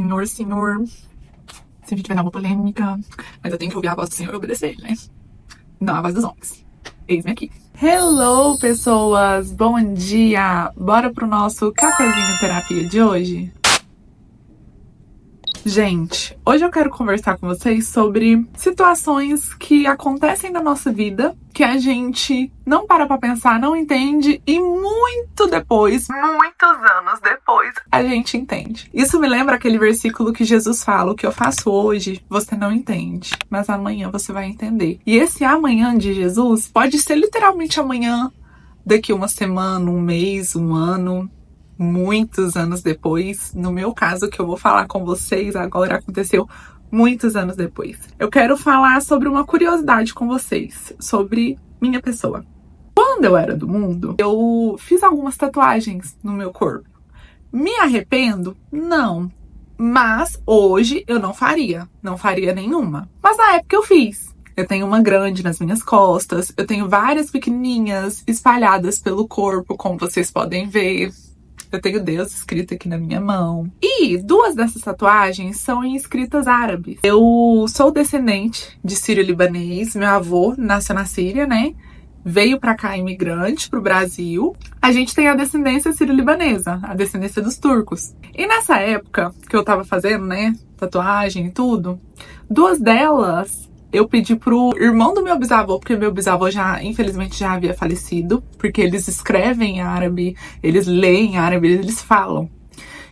Senhor, Senhor. Se a gente vai dar uma polêmica, mas eu tenho que ouvir a voz do Senhor e obedecer, né? Não a voz dos homens. Eis-me aqui. Hello, pessoas! Bom dia! Bora pro nosso cafezinho terapia de hoje? Gente, hoje eu quero conversar com vocês sobre situações que acontecem na nossa vida que a gente não para pra pensar, não entende e muitos anos depois, a gente entende. Isso me lembra aquele versículo que Jesus fala: o que eu faço hoje, você não entende, mas amanhã você vai entender. E esse amanhã de Jesus pode ser literalmente amanhã, daqui uma semana, um mês, um ano, muitos anos depois. No meu caso, que eu vou falar com vocês agora, aconteceu muitos anos depois. Eu quero falar sobre uma curiosidade com vocês, sobre minha pessoa. Quando eu era do mundo, eu fiz algumas tatuagens no meu corpo. Me arrependo? Não. Mas hoje eu não faria nenhuma. Mas na época eu fiz. Eu tenho uma grande nas minhas costas, eu tenho várias pequenininhas espalhadas pelo corpo, como vocês podem ver. Eu tenho Deus escrito aqui na minha mão. E duas dessas tatuagens são em escritas árabes. Eu sou descendente de sírio-libanês. Meu avô nasceu na Síria, né? Veio pra cá imigrante, pro Brasil. A gente tem a descendência sírio-libanesa, a descendência dos turcos. E nessa época que eu tava fazendo, né, tatuagem e tudo, duas delas eu pedi pro irmão do meu bisavô, porque meu bisavô já, infelizmente, já havia falecido, porque eles escrevem em árabe, eles leem em árabe, eles falam.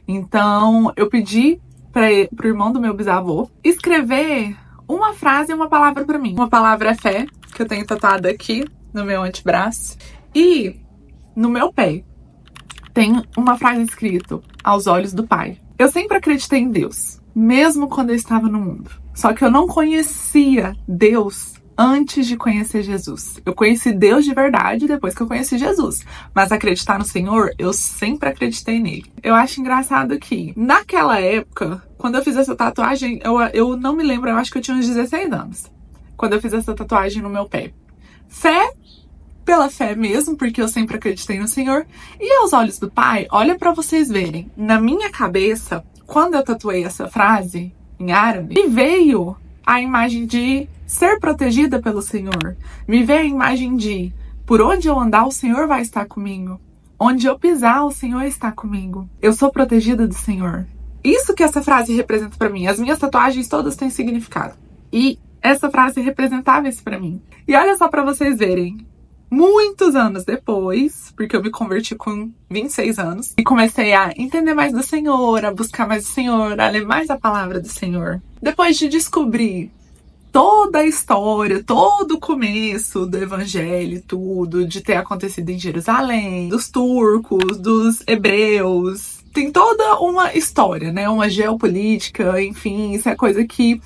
Então, eu pedi pro irmão do meu bisavô escrever uma frase e uma palavra pra mim. Uma palavra é fé, que eu tenho tatuada aqui no meu antebraço, e no meu pé tem uma frase escrita: aos olhos do Pai. Eu sempre acreditei em Deus, mesmo quando eu estava no mundo. Só que eu não conhecia Deus antes de conhecer Jesus. Eu conheci Deus de verdade depois que eu conheci Jesus. Mas acreditar no Senhor, eu sempre acreditei nele. Eu acho engraçado que, naquela época, quando eu fiz essa tatuagem, eu não me lembro, eu acho que eu tinha uns 16 anos. Quando eu fiz essa tatuagem no meu pé. Fé, pela fé mesmo, porque eu sempre acreditei no Senhor. E aos olhos do Pai, olha pra vocês verem. Na minha cabeça, quando eu tatuei essa frase em árabe, me veio a imagem de ser protegida pelo Senhor. Me veio a imagem de, por onde eu andar, o Senhor vai estar comigo. Onde eu pisar, o Senhor está comigo. Eu sou protegida do Senhor. Isso que essa frase representa pra mim. As minhas tatuagens todas têm significado. E essa frase representava isso pra mim. E olha só pra vocês verem. Muitos anos depois, porque eu me converti com 26 anos, e comecei a entender mais do Senhor, a buscar mais do Senhor, a ler mais a palavra do Senhor. Depois de descobrir toda a história, todo o começo do evangelho, tudo, de ter acontecido em Jerusalém, dos turcos, dos hebreus, tem toda uma história, né? Uma geopolítica, enfim, isso é coisa que,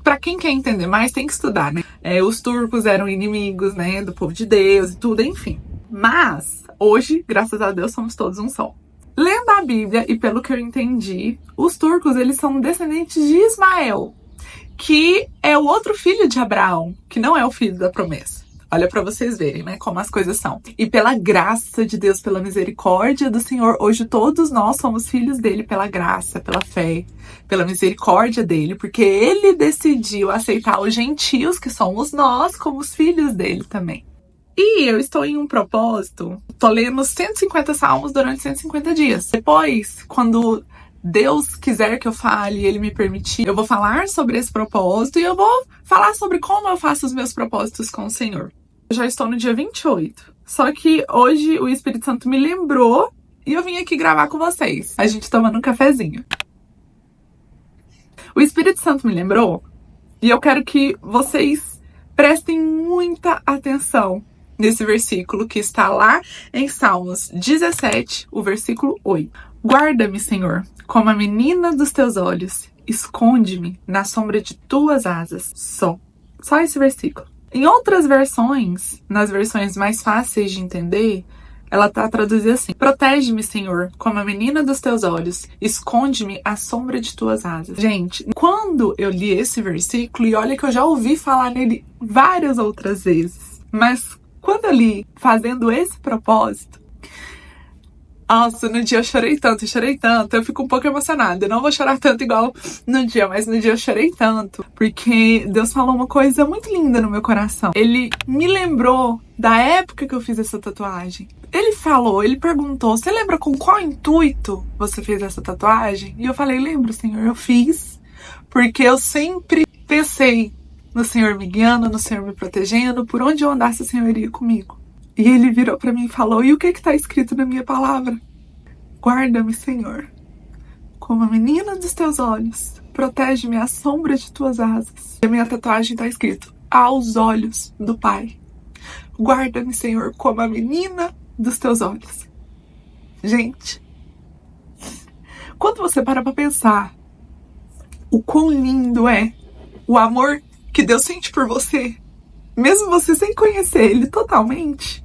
pra quem quer entender mais, tem que estudar, né? Os turcos eram inimigos, né, do povo de Deus e tudo, enfim. Mas, hoje, graças a Deus, somos todos um só. Lendo a Bíblia, e pelo que eu entendi, os turcos, eles são descendentes de Ismael, que é o outro filho de Abraão, que não é o filho da promessa. Olha pra vocês verem, né, como as coisas são. E pela graça de Deus, pela misericórdia do Senhor, hoje todos nós somos filhos dele pela graça, pela fé, pela misericórdia dele, porque ele decidiu aceitar os gentios, que somos nós, como os filhos dele também. E eu estou em um propósito, tô lendo 150 salmos durante 150 dias. Depois, quando Deus quiser que eu fale, ele me permitir, eu vou falar sobre esse propósito e eu vou falar sobre como eu faço os meus propósitos com o Senhor. Eu já estou no dia 28. Só que hoje o Espírito Santo me lembrou e eu vim aqui gravar com vocês. A gente tomando um cafezinho. O Espírito Santo me lembrou e eu quero que vocês prestem muita atenção nesse versículo que está lá em Salmos 17, o versículo 8. Guarda-me, Senhor, como a menina dos teus olhos. Esconde-me na sombra de tuas asas. Só esse versículo. Em outras versões, nas versões mais fáceis de entender, ela tá traduzida assim: protege-me, Senhor, como a menina dos teus olhos. Esconde-me à sombra de tuas asas. Gente, quando eu li esse versículo, e olha que eu já ouvi falar nele várias outras vezes, mas quando eu li fazendo esse propósito, Nossa, no dia eu chorei tanto, eu fico um pouco emocionada. Eu não vou chorar tanto igual no dia, mas no dia eu chorei tanto, porque Deus falou uma coisa muito linda no meu coração. Ele me lembrou da época que eu fiz essa tatuagem. Ele perguntou, você lembra com qual intuito você fez essa tatuagem? E eu falei, lembro, Senhor, eu fiz, porque eu sempre pensei no Senhor me guiando, no Senhor me protegendo, por onde eu andasse o Senhor iria comigo. E ele virou pra mim e falou, e o que está escrito na minha palavra? Guarda-me, Senhor, como a menina dos teus olhos, protege-me à sombra de tuas asas. E a minha tatuagem tá escrito, aos olhos do Pai. Guarda-me, Senhor, como a menina dos teus olhos. Gente, quando você para pra pensar o quão lindo é o amor que Deus sente por você, mesmo você sem conhecer Ele totalmente,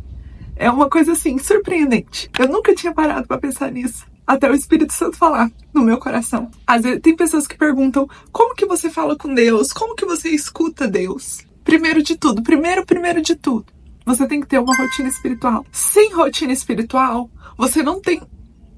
é uma coisa assim, surpreendente. Eu nunca tinha parado pra pensar nisso, até o Espírito Santo falar no meu coração. Às vezes tem pessoas que perguntam, como que você fala com Deus? Como que você escuta Deus? Primeiro de tudo, você tem que ter uma rotina espiritual. Sem rotina espiritual, você não tem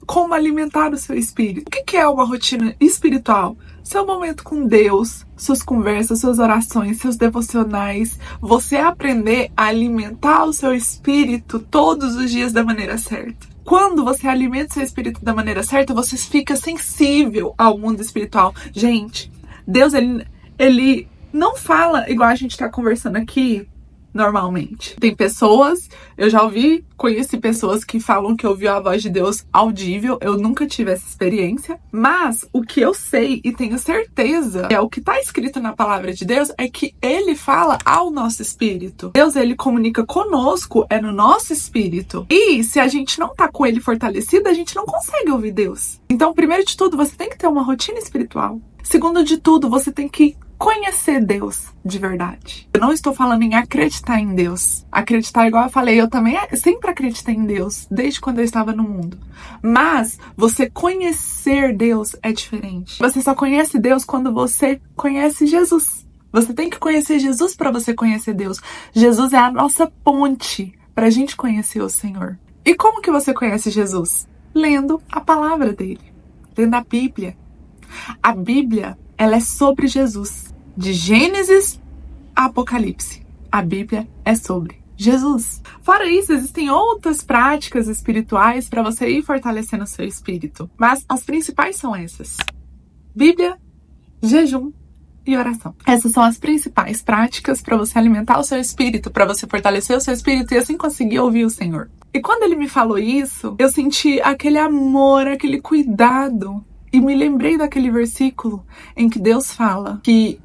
como alimentar o seu espírito. O que é uma rotina espiritual? Seu momento com Deus, suas conversas, suas orações, seus devocionais. Você aprender a alimentar o seu espírito todos os dias da maneira certa. Quando você alimenta o seu espírito da maneira certa, você fica sensível ao mundo espiritual. Gente, Deus, ele não fala igual a gente tá conversando aqui normalmente. Tem pessoas, eu já conheci pessoas que falam que ouviu a voz de Deus audível. Eu nunca tive essa experiência, mas o que eu sei e tenho certeza é o que tá escrito na palavra de Deus é que Ele fala ao nosso espírito. Deus, Ele comunica conosco, é no nosso espírito. E se a gente não tá com Ele fortalecido, a gente não consegue ouvir Deus. Então, primeiro de tudo, você tem que ter uma rotina espiritual. Segundo de tudo, você tem que conhecer Deus de verdade. Eu não estou falando em acreditar em Deus. Acreditar, igual eu falei, eu também sempre acreditei em Deus, desde quando eu estava no mundo. Mas você conhecer Deus é diferente. Você só conhece Deus quando você conhece Jesus. Você tem que conhecer Jesus para você conhecer Deus. Jesus é a nossa ponte para a gente conhecer o Senhor. E como que você conhece Jesus? Lendo a palavra dele, lendo a Bíblia. A Bíblia, ela é sobre Jesus. De Gênesis a Apocalipse, a Bíblia é sobre Jesus. Fora isso, existem outras práticas espirituais para você ir fortalecendo o seu espírito. Mas as principais são essas: Bíblia, jejum e oração. Essas são as principais práticas para você alimentar o seu espírito, para você fortalecer o seu espírito e assim conseguir ouvir o Senhor. E quando ele me falou isso, eu senti aquele amor, aquele cuidado. E me lembrei daquele versículo em que Deus fala que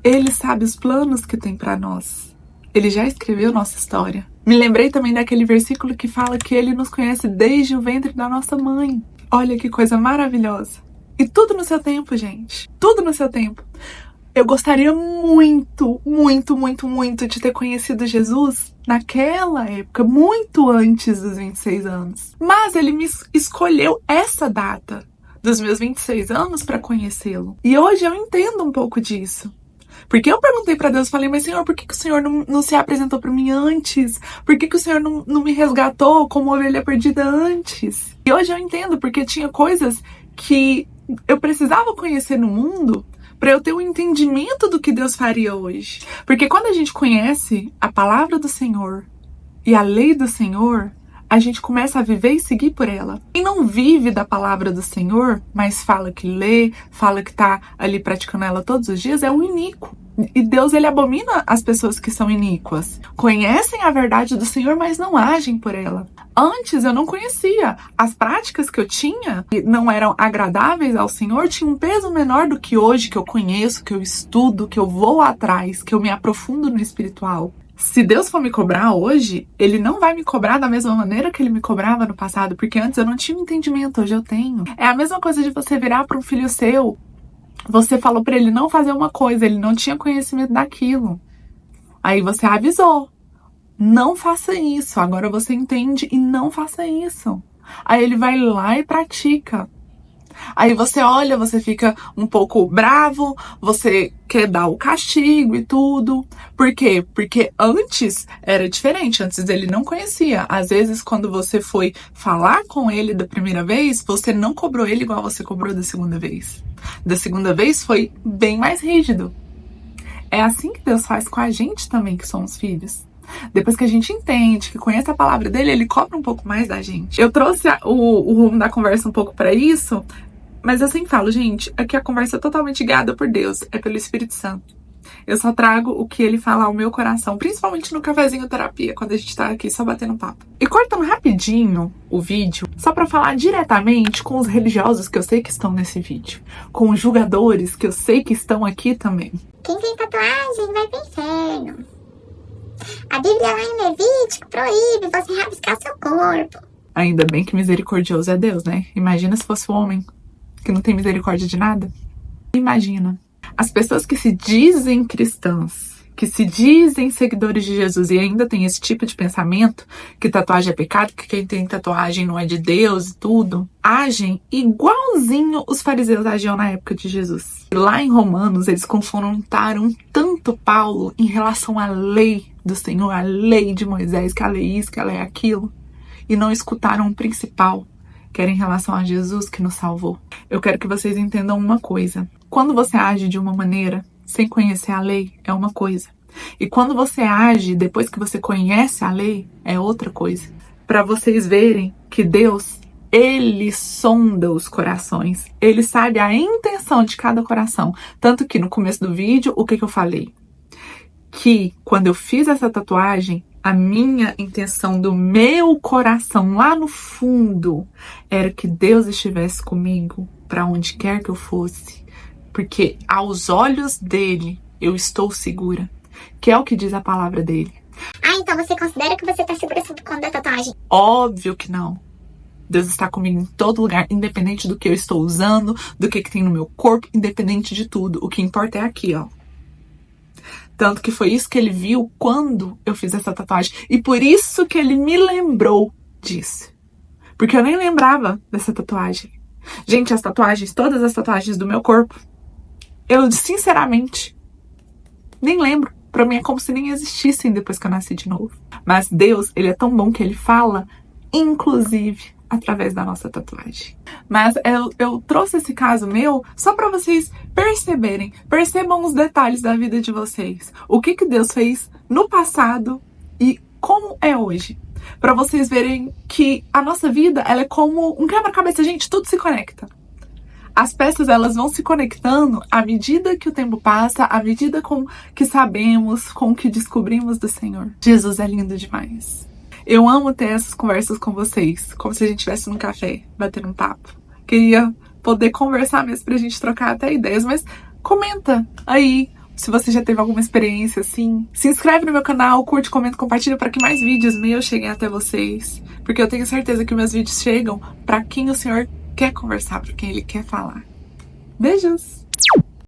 Ele sabe os planos que tem para nós. Ele já escreveu nossa história. Me lembrei também daquele versículo que fala que Ele nos conhece desde o ventre da nossa mãe. Olha que coisa maravilhosa. E tudo no seu tempo, gente. Tudo no seu tempo. Eu gostaria muito, muito, muito, muito de ter conhecido Jesus naquela época, muito antes dos 26 anos. Mas Ele me escolheu essa data dos meus 26 anos para conhecê-lo. E hoje eu entendo um pouco disso. Porque eu perguntei para Deus, falei, mas Senhor, por que o Senhor não se apresentou para mim antes? Por que o Senhor não me resgatou como ovelha perdida antes? E hoje eu entendo, porque tinha coisas que eu precisava conhecer no mundo para eu ter um entendimento do que Deus faria hoje. Porque quando a gente conhece a palavra do Senhor e a lei do Senhor, a gente começa a viver e seguir por ela. Quem não vive da palavra do Senhor, mas fala que lê, fala que tá ali praticando ela todos os dias, é um iníquo. E Deus, ele abomina as pessoas que são iníquas. Conhecem a verdade do Senhor, mas não agem por ela. Antes eu não conhecia. As práticas que eu tinha, que não eram agradáveis ao Senhor, tinham um peso menor do que hoje, que eu conheço, que eu estudo, que eu vou atrás, que eu me aprofundo no espiritual. Se Deus for me cobrar hoje, Ele não vai me cobrar da mesma maneira que Ele me cobrava no passado, porque antes eu não tinha entendimento, hoje eu tenho. É a mesma coisa de você virar para um filho seu, você falou para ele não fazer uma coisa, ele não tinha conhecimento daquilo. Aí você avisou, não faça isso, agora você entende e não faça isso. Aí ele vai lá e pratica. Aí você olha, você fica um pouco bravo, você quer dar o castigo e tudo. Por quê? Porque antes era diferente, antes ele não conhecia. Às vezes, quando você foi falar com ele da primeira vez, você não cobrou ele igual você cobrou da segunda vez. Da segunda vez foi bem mais rígido. É assim que Deus faz com a gente também, que somos filhos. Depois que a gente entende, que conhece a palavra dele, ele cobra um pouco mais da gente. Eu trouxe o rumo da conversa um pouco para isso, mas eu sempre falo, gente, aqui a conversa é totalmente guiada por Deus, é pelo Espírito Santo. Eu só trago o que ele fala ao meu coração, principalmente no cafezinho terapia, quando a gente tá aqui só batendo papo. E cortando rapidinho o vídeo, só pra falar diretamente com os religiosos que eu sei que estão nesse vídeo, com os julgadores que eu sei que estão aqui também. Quem tem tatuagem vai pro inferno. A Bíblia lá em Levítico proíbe você rabiscar seu corpo. Ainda bem que misericordioso é Deus, né? Imagina se fosse um homem que não tem misericórdia de nada. Imagina. As pessoas que se dizem cristãs, que se dizem seguidores de Jesus e ainda tem esse tipo de pensamento, que tatuagem é pecado, que quem tem tatuagem não é de Deus e tudo, agem igualzinho os fariseus agiam na época de Jesus. Lá em Romanos, eles confrontaram tanto Paulo em relação à lei do Senhor, a lei de Moisés, que a lei é isso, que a lei é aquilo, e não escutaram o principal, que era em relação a Jesus que nos salvou. Eu quero que vocês entendam uma coisa. Quando você age de uma maneira sem conhecer a lei, é uma coisa. E quando você age depois que você conhece a lei, é outra coisa. Para vocês verem que Deus, ele sonda os corações. Ele sabe a intenção de cada coração. Tanto que no começo do vídeo, o que eu falei? Que quando eu fiz essa tatuagem, a minha intenção do meu coração lá no fundo era que Deus estivesse comigo para onde quer que eu fosse, porque aos olhos dele eu estou segura, que é o que diz a palavra dele. Ah, então você considera que você tá segura por conta da tatuagem? Óbvio que não. Deus está comigo em todo lugar, independente do que eu estou usando, do que tem no meu corpo, independente de tudo. O que importa é aqui, ó. Tanto que foi isso que ele viu quando eu fiz essa tatuagem. E por isso que ele me lembrou disso. Porque eu nem lembrava dessa tatuagem. Gente, as tatuagens, todas as tatuagens do meu corpo, eu sinceramente nem lembro. Pra mim é como se nem existissem depois que eu nasci de novo. Mas Deus, ele é tão bom que ele fala, inclusive, através da nossa tatuagem. Mas eu trouxe esse caso meu só para vocês perceberem, percebam os detalhes da vida de vocês. O que Deus fez no passado e como é hoje. Para vocês verem que a nossa vida, ela é como um quebra-cabeça, gente, tudo se conecta. As peças, elas vão se conectando à medida que o tempo passa, à medida com que sabemos, com que descobrimos do Senhor. Jesus é lindo demais. Eu amo ter essas conversas com vocês, como se a gente estivesse num café, batendo um papo. Queria poder conversar mesmo pra gente trocar até ideias, mas comenta aí se você já teve alguma experiência assim. Se inscreve no meu canal, curte, comenta, compartilha para que mais vídeos meus cheguem até vocês. Porque eu tenho certeza que meus vídeos chegam para quem o Senhor quer conversar, para quem Ele quer falar. Beijos!